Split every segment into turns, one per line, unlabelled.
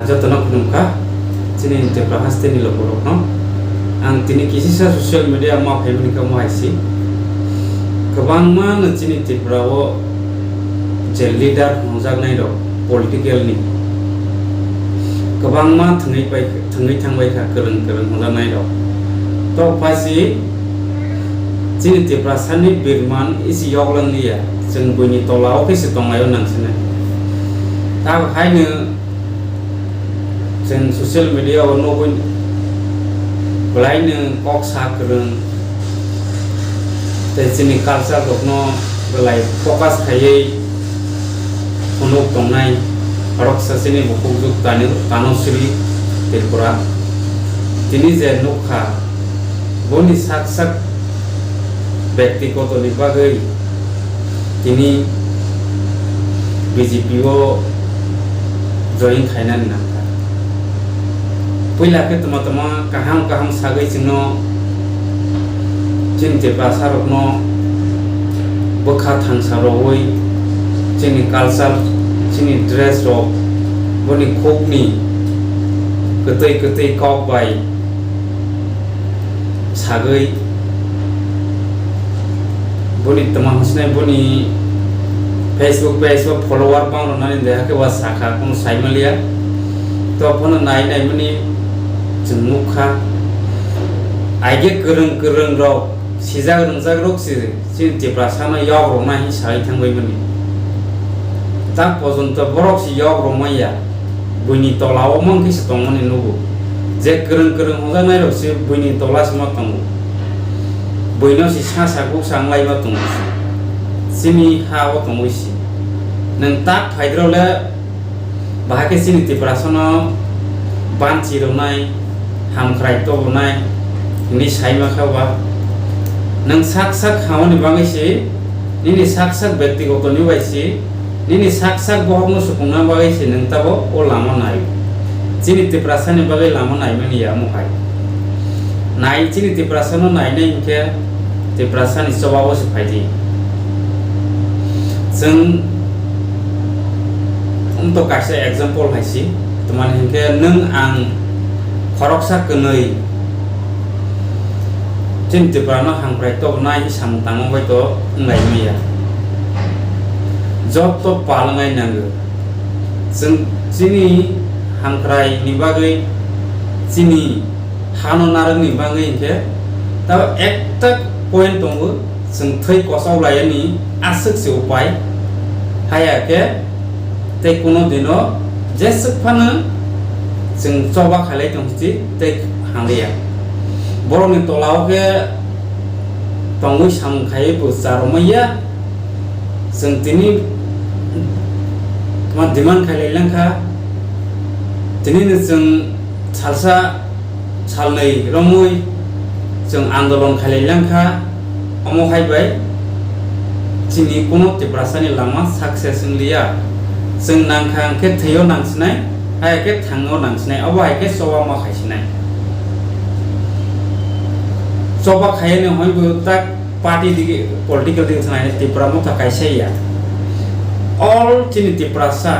Jatana kunungka sini Tripura haste ni loborok no ang tini kisisa sosial media ma family ka mo haisi kabangma na sini Tripura o je leader mongjak nai do political ni kabangma thngai thangbai ka kereng mongjak nai do to pasi sini Tripura sani birman isi yoglang ni ya जों बयनि तलाव फैसे दंगायो नांसिनो दा बेखायनो जों social मिडियायाव नबो बलायनो कक साख्रों जोंनि कालचारखौ बलाय फकास खायै अनुक दंनाय भारत सासेनि बुकुजुग दानस्रि त्रिपुरा दिनै जे नुखा बनि साक व्यक्तिगतनि बागै दिनै BJP join khainan nangka puila ke tama kaham sagai sino jin Tripura sarokno bokha thangsaroi jini culture jini dress ro boni khokni ketai kok bai sagai boni tama hasnai boni Facebook follower bang nani deha ke was sakha kono saimalia to apona nai mani jumukha aige kereng ro sijag rok si Tripura sana yog ro nai sai thangbai mani ta pojonto borok si yog ro maya buini tolawo mang ki stongmani nugo je kereng hoja nai ro si buini tolas ma tongo buino si saku sanglai ma tongo sini hawo tongwisi nang tak phaidrole bahake sini Tripura sono banchi ronai hamkhrai to ronai ni saima khawa nang sak hawani bangisi nini sak byaktigoto ni baisi nini sak borno supungna bagaisi nang tabo o lama nai sini Tripura sani bagai lama nai mani ya mohai nai sini Tripura sono nai ke Tripura sani sobawo se phaidi जों untuk kasih example haisi teman hingke neng ang khoroksa kenei jin Tripura no hangprai to nai samtang bai to ngai miya job to palangai nang जों sini hangprai ni bagai sini hano narang ni bagai hingke ta ekta point tongo जों थै कसाव लायनि आसक से उपाय हाया के ते कोनो दिनो जेस फानो जों चबा खालाय दंसि ते हांलिया बरनि तलाव के तंगै सामखाय बुसारमैया जों दिनि मा दिमान खालाय लंखा दिनि जों सालसा सालनै रमै जों आन्दोलन खालाय लंखा अमोहाय बाय जिनि कोनो Tripura sani lama success liya जों नांखा के थैयो नांसिनाय हाय के थाङो नांसिनाय अब हाय के सवा मा खायसिनाय सवा खायने होयबो ता पार्टी दिगे पॉलिटिकल दिगे थानाय Tripura मथा कायसेया ऑल जिनि Tripura सा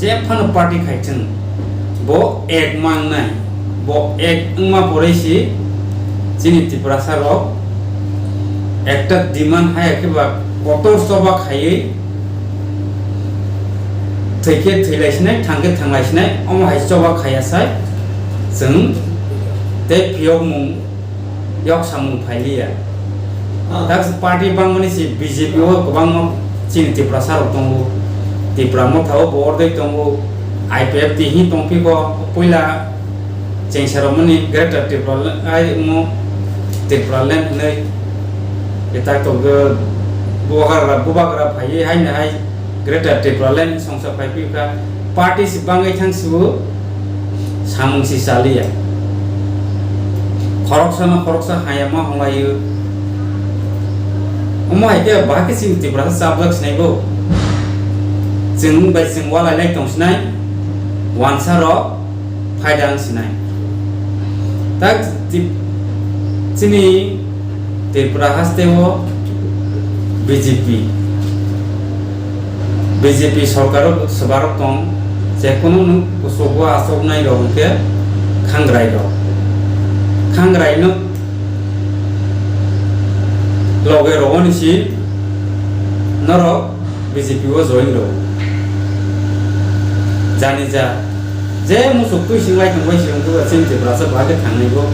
जे फान पार्टी खायथों बो एक मांगनाय बो एक मा परेसि जिनि Tripura सा रो একটা ডিমান্ড হায় একেবা কত সবা খাইয়ে থৈকে থৈলাইসিনাय थांगे थांलायसिनाय अम हाय सबा खायासाय जों ते पियव मुं यक सामुं फाइलिया दा पार्टी बांगनि सि BJP ओ गोबां चिन Tripura सारक दंगो Tripura मथाव बरदै दंगो IPF तिहि तंपिको पहिला चेंसारमनि ग्रेटर Tripura आइ मो Tripura लेन नै kita to ge bubagra phai hai na hai greater Tripura land songsa phai ka party si bangai thang su samung si salia khoroksa hayama hongayu omai ke ba ke si Tripura sabak snai bo jing bai sing wala lai tong snai wansa ro phaidang sinai tak sini Tripura haste wo BJP সরকারও সবার তং जेखुनु नों उसोगो आसोगनाय दं के खांग्राय दं खांग्राय नों लगे रगोन इसी नरो बीजेपी वो जॉइन रो जानी जा जे मुसुक तो सिंगलाय थांबाय सिंगो चिंते ब्रासा बागे थांनायखौ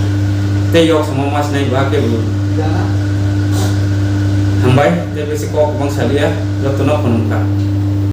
ते yok sama mas नाय बागे बु थांबाय ते बेसे कक बां सालिया जतनो फनका